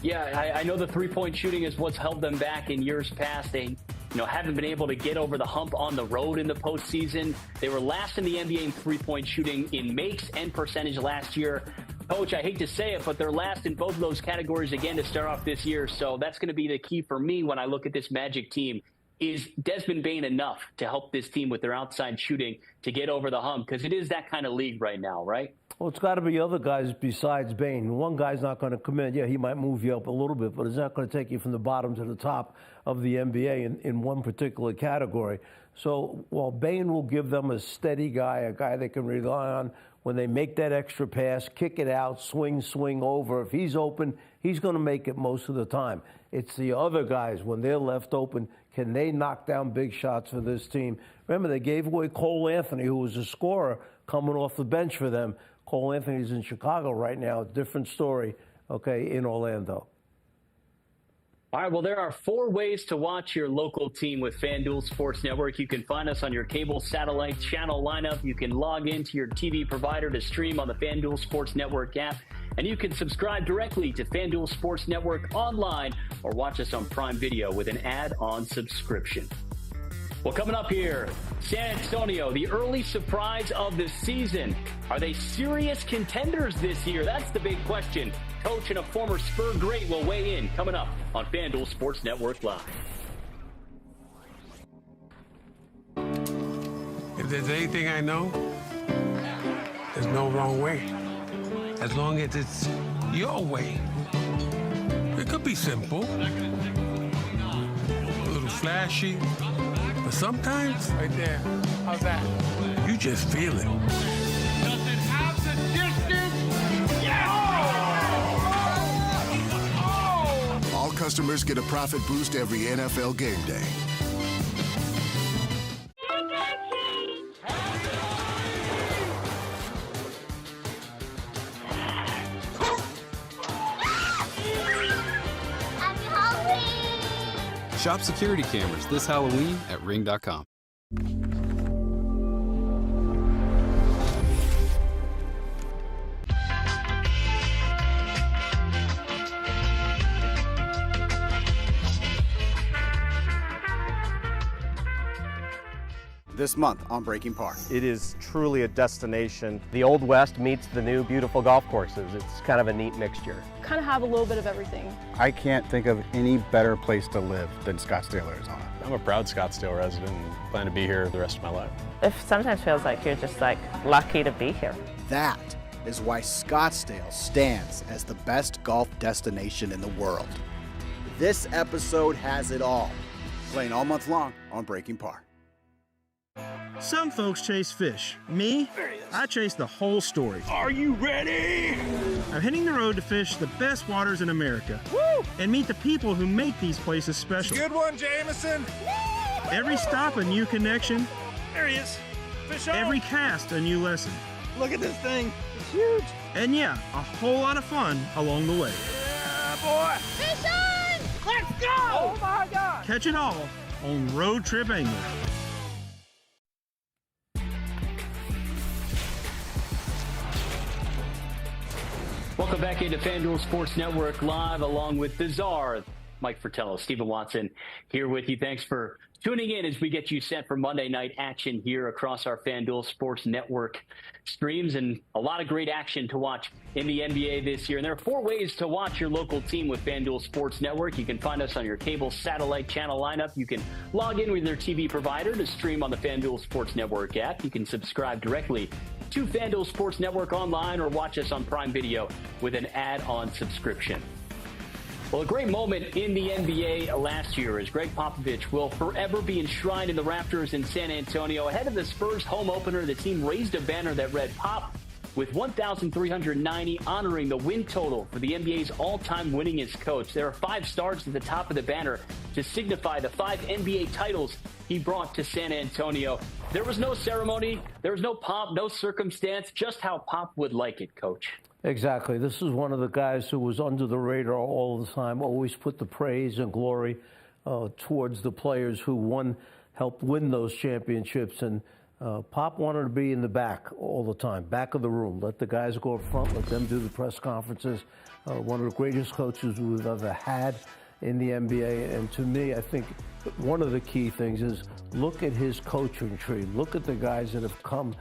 Yeah, I know the three-point shooting is what's held them back in years past. They haven't been able to get over the hump on the road in the postseason. They were last in the NBA in three-point shooting in makes and percentage last year. Coach, I hate to say it, but they're last in both of those categories again to start off this year. So that's going to be the key for me when I look at this Magic team. Is Desmond Bane enough to help this team with their outside shooting to get over the hump? Because it is that kind of league right now, right? Well, it's got to be other guys besides Bane. One guy's not going to come in. Yeah, he might move you up a little bit, but it's not going to take you from the bottom to the top of the NBA in one particular category. So while Bane will give them a steady guy, a guy they can rely on, when they make that extra pass, kick it out, swing over. If he's open, he's going to make it most of the time. It's the other guys, when they're left open, can they knock down big shots for this team? Remember, they gave away Cole Anthony, who was a scorer, coming off the bench for them. Cole Anthony's in Chicago right now. Different story, okay, in Orlando. All right, well, there are 4 ways to watch your local team with FanDuel Sports Network. You can find us on your cable satellite channel lineup. You can log into your TV provider to stream on the FanDuel Sports Network app. And you can subscribe directly to FanDuel Sports Network online or watch us on Prime Video with an add-on subscription. Well, coming up here, San Antonio, the early surprise of the season. Are they serious contenders this year? That's the big question. Coach and a former Spur great will weigh in coming up on FanDuel Sports Network Live. If there's anything I know, there's no wrong way. As long as it's your way. It could be simple, a little flashy, but sometimes, right there, how's that? You just feel it. Does it have the distance? Yes! Oh! All customers get a profit boost every NFL game day. Shop security cameras this Halloween at Ring.com. This month on Breaking Par. It is truly a destination. The Old West meets the new beautiful golf courses. It's kind of a neat mixture. Kind of have a little bit of everything. I can't think of any better place to live than Scottsdale, Arizona. I'm a proud Scottsdale resident and plan to be here the rest of my life. It sometimes feels like you're just lucky to be here. That is why Scottsdale stands as the best golf destination in the world. This episode has it all. Playing all month long on Breaking Par. Some folks chase fish. Me, I chase the whole story. Are you ready? I'm hitting the road to fish the best waters in America. Woo! And meet the people who make these places special. Good one, Jameson. Every stop a new connection. There he is. Fish on. Every cast a new lesson. Look at this thing. It's huge. And yeah, a whole lot of fun along the way. Yeah, boy. Fish on! Let's go! Oh, my God. Catch it all on Road Trip Angler. Welcome back into FanDuel Sports Network Live, along with the Czar, Mike Fratello, Stephen Watson, here with you. Thanks for tuning in as we get you set for Monday night action here across our FanDuel Sports Network streams, and a lot of great action to watch in the NBA this year. And there are 4 ways to watch your local team with FanDuel Sports Network. You can find us on your cable satellite channel lineup. You can log in with your TV provider to stream on the FanDuel Sports Network app. You can subscribe directly to FanDuel Sports Network online or watch us on Prime Video with an add-on subscription. Well, a great moment in the NBA last year as Greg Popovich will forever be enshrined in the Raptors in San Antonio. Ahead of the Spurs home opener, the team raised a banner that read Pop with 1,390, honoring the win total for the NBA's all-time winningest coach. There are 5 stars at the top of the banner to signify the 5 NBA titles he brought to San Antonio. There was no ceremony, there was no pomp, no circumstance, just how Pop would like it, Coach. Exactly. This is one of the guys who was under the radar all the time, always put the praise and glory towards the players who helped win those championships. And Pop wanted to be in the back all the time, back of the room. Let the guys go up front, let them do the press conferences. One of the greatest coaches we've ever had in the NBA. And to me, I think one of the key things is look at his coaching tree. Look at the guys that have come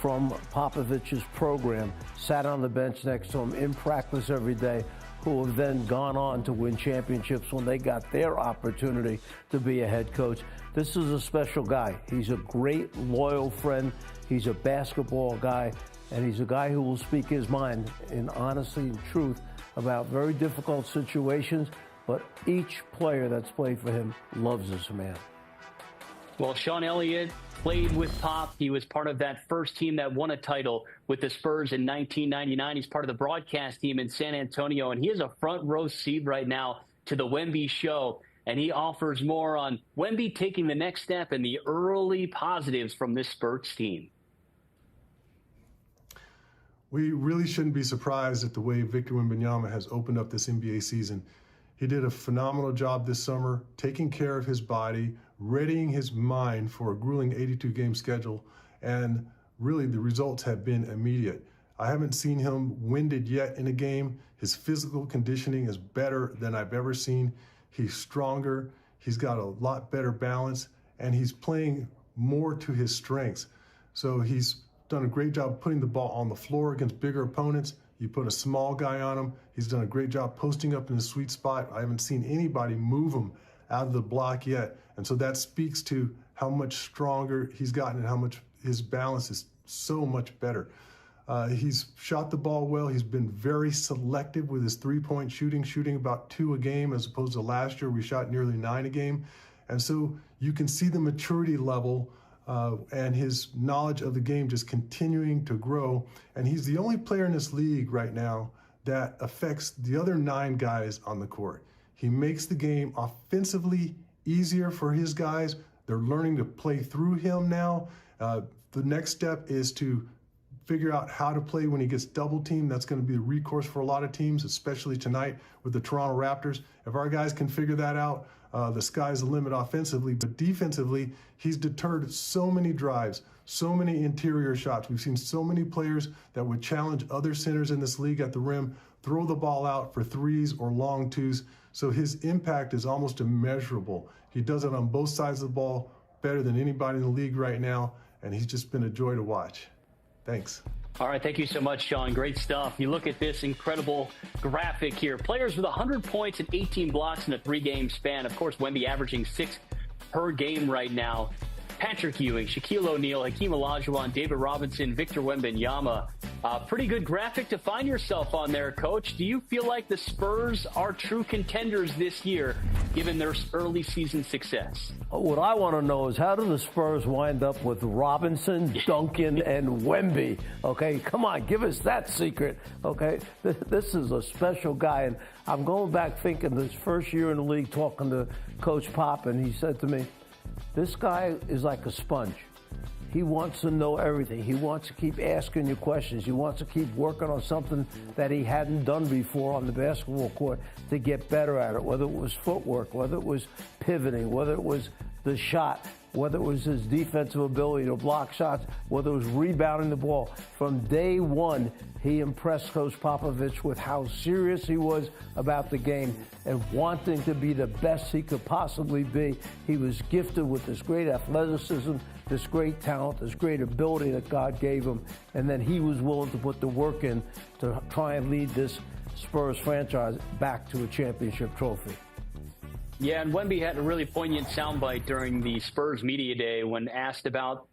from Popovich's program, sat on the bench next to him in practice every day, who have then gone on to win championships when they got their opportunity to be a head coach. This is a special guy. He's a great, loyal friend. He's a basketball guy, and he's a guy who will speak his mind in honesty and truth about very difficult situations, but each player that's played for him loves this man. Well, Sean Elliott played with Pop. He was part of that first team that won a title with the Spurs in 1999. He's part of the broadcast team in San Antonio, and he has a front row seat right now to the Wemby show. And he offers more on Wemby taking the next step and the early positives from this Spurs team. We really shouldn't be surprised at the way Victor Wembanyama has opened up this NBA season. He did a phenomenal job this summer, taking care of his body, readying his mind for a grueling 82-game schedule, and really the results have been immediate. I haven't seen him winded yet in a game. His physical conditioning is better than I've ever seen. He's stronger, he's got a lot better balance, and he's playing more to his strengths. So he's done a great job putting the ball on the floor against bigger opponents. You put a small guy on him. He's done a great job posting up in his sweet spot. I haven't seen anybody move him out of the block yet. And so that speaks to how much stronger he's gotten and how much his balance is so much better. He's shot the ball well. He's been very selective with his three-point shooting about 2 a game, as opposed to last year we shot nearly 9 a game. And so you can see the maturity level and his knowledge of the game just continuing to grow. And he's the only player in this league right now that affects the other 9 guys on the court. He makes the game offensively easier for his guys. They're learning to play through him now. The next step is to figure out how to play when he gets double teamed. That's going to be the recourse for a lot of teams, especially tonight with the Toronto Raptors. If our guys can figure that out, the sky's the limit offensively. But defensively, he's deterred so many drives, so many interior shots. We've seen so many players that would challenge other centers in this league at the rim, throw the ball out for threes or long twos. So his impact is almost immeasurable. He does it on both sides of the ball better than anybody in the league right now, and he's just been a joy to watch. Thanks. All right, thank you so much, Sean. Great stuff. You look at this incredible graphic here. Players with 100 points and 18 blocks in a 3-game span. Of course, Wemby averaging 6 per game right now. Patrick Ewing, Shaquille O'Neal, Hakeem Olajuwon, David Robinson, Victor Wembanyama. Pretty good graphic to find yourself on there, Coach. Do you feel like the Spurs are true contenders this year, given their early season success? What I want to know is how do the Spurs wind up with Robinson, Duncan, and Wemby? Okay, come on, give us that secret. Okay, this is a special guy, and I'm going back thinking this first year in the league, talking to Coach Pop, and he said to me, this guy is like a sponge. He wants to know everything. He wants to keep asking you questions. He wants to keep working on something that he hadn't done before on the basketball court to get better at it, whether it was footwork, whether it was pivoting, whether it was the shot, whether it was his defensive ability to block shots, whether it was rebounding the ball. From day one, he impressed Coach Popovich with how serious he was about the game and wanting to be the best he could possibly be. He was gifted with this great athleticism, this great talent, this great ability that God gave him, and then he was willing to put the work in to try and lead this Spurs franchise back to a championship trophy. Yeah, and Wemby had a really poignant soundbite during the Spurs media day when asked about,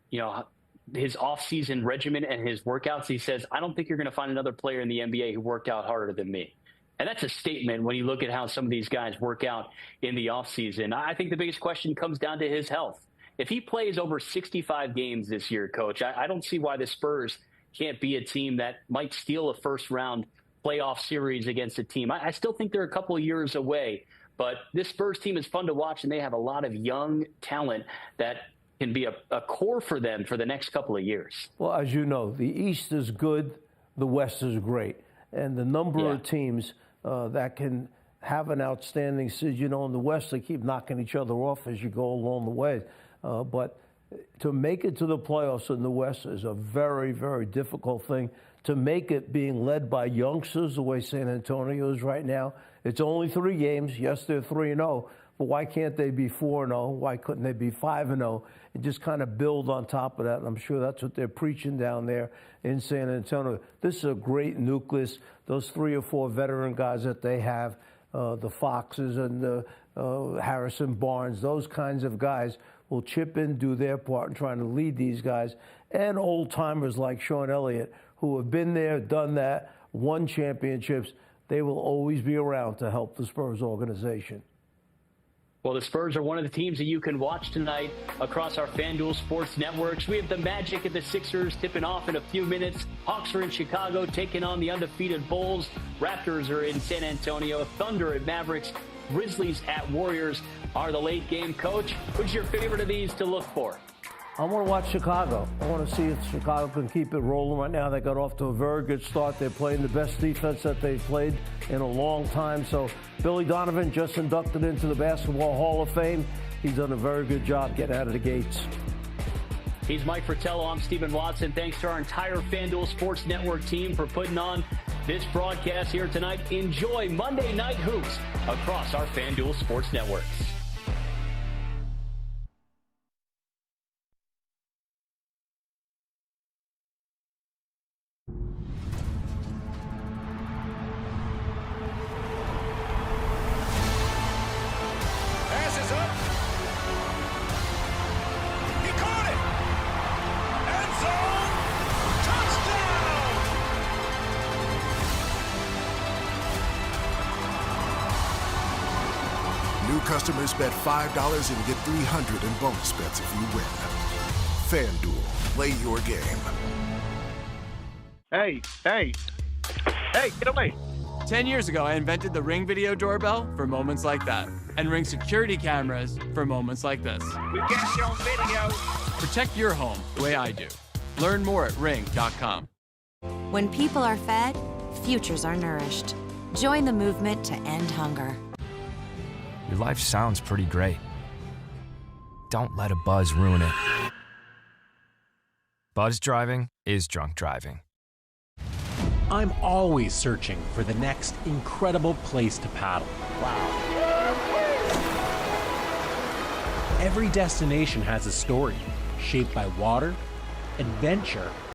his off-season regimen and his workouts. He says, I don't think you're going to find another player in the NBA who worked out harder than me. And that's a statement when you look at how some of these guys work out in the offseason. I think the biggest question comes down to his health. If he plays over 65 games this year, Coach, I don't see why the Spurs can't be a team that might steal a first-round playoff series against a team. I still think they're a couple of years away. But this Spurs team is fun to watch, and they have a lot of young talent that can be a core for them for the next couple of years. Well, as you know, the East is good, the West is great. And the number of teams that can have an outstanding season, in the West, they keep knocking each other off as you go along the way. But to make it to the playoffs in the West is a very, very difficult thing. To make it being led by youngsters the way San Antonio is right now, it's only 3 games. Yes, they're 3-0, but why can't they be 4-0? Why couldn't they be 5-0? And just kind of build on top of that. And I'm sure that's what they're preaching down there in San Antonio. This is a great nucleus. Those 3 or 4 veteran guys that they have, the Foxes and the Harrison Barnes, those kinds of guys will chip in, do their part in trying to lead these guys. And old-timers like Sean Elliott, who have been there, done that, won championships. They will always be around to help the Spurs organization. Well, the Spurs are one of the teams that you can watch tonight across our FanDuel Sports Networks. We have the Magic and the Sixers tipping off in a few minutes. Hawks are in Chicago taking on the undefeated Bulls. Raptors are in San Antonio. Thunder at Mavericks. Grizzlies at Warriors are the late game. Coach, who's your favorite of these to look for? I want to watch Chicago. I want to see if Chicago can keep it rolling right now. They got off to a very good start. They're playing the best defense that they've played in a long time. So Billy Donovan just inducted into the Basketball Hall of Fame. He's done a very good job getting out of the gates. He's Mike Fratello. I'm Stephen Watson. Thanks to our entire FanDuel Sports Network team for putting on this broadcast here tonight. Enjoy Monday Night Hoops across our FanDuel Sports Networks. Customers bet $5 and get $300 in bonus bets if you win. FanDuel, play your game. Hey, get away. 10 years ago, I invented the Ring video doorbell for moments like that, and Ring security cameras for moments like this. We got you on video. Protect your home the way I do. Learn more at ring.com. When people are fed, futures are nourished. Join the movement to end hunger. Your life sounds pretty great. Don't let a buzz ruin it. Buzz driving is drunk driving. I'm always searching for the next incredible place to paddle. Wow. Every destination has a story shaped by water, adventure,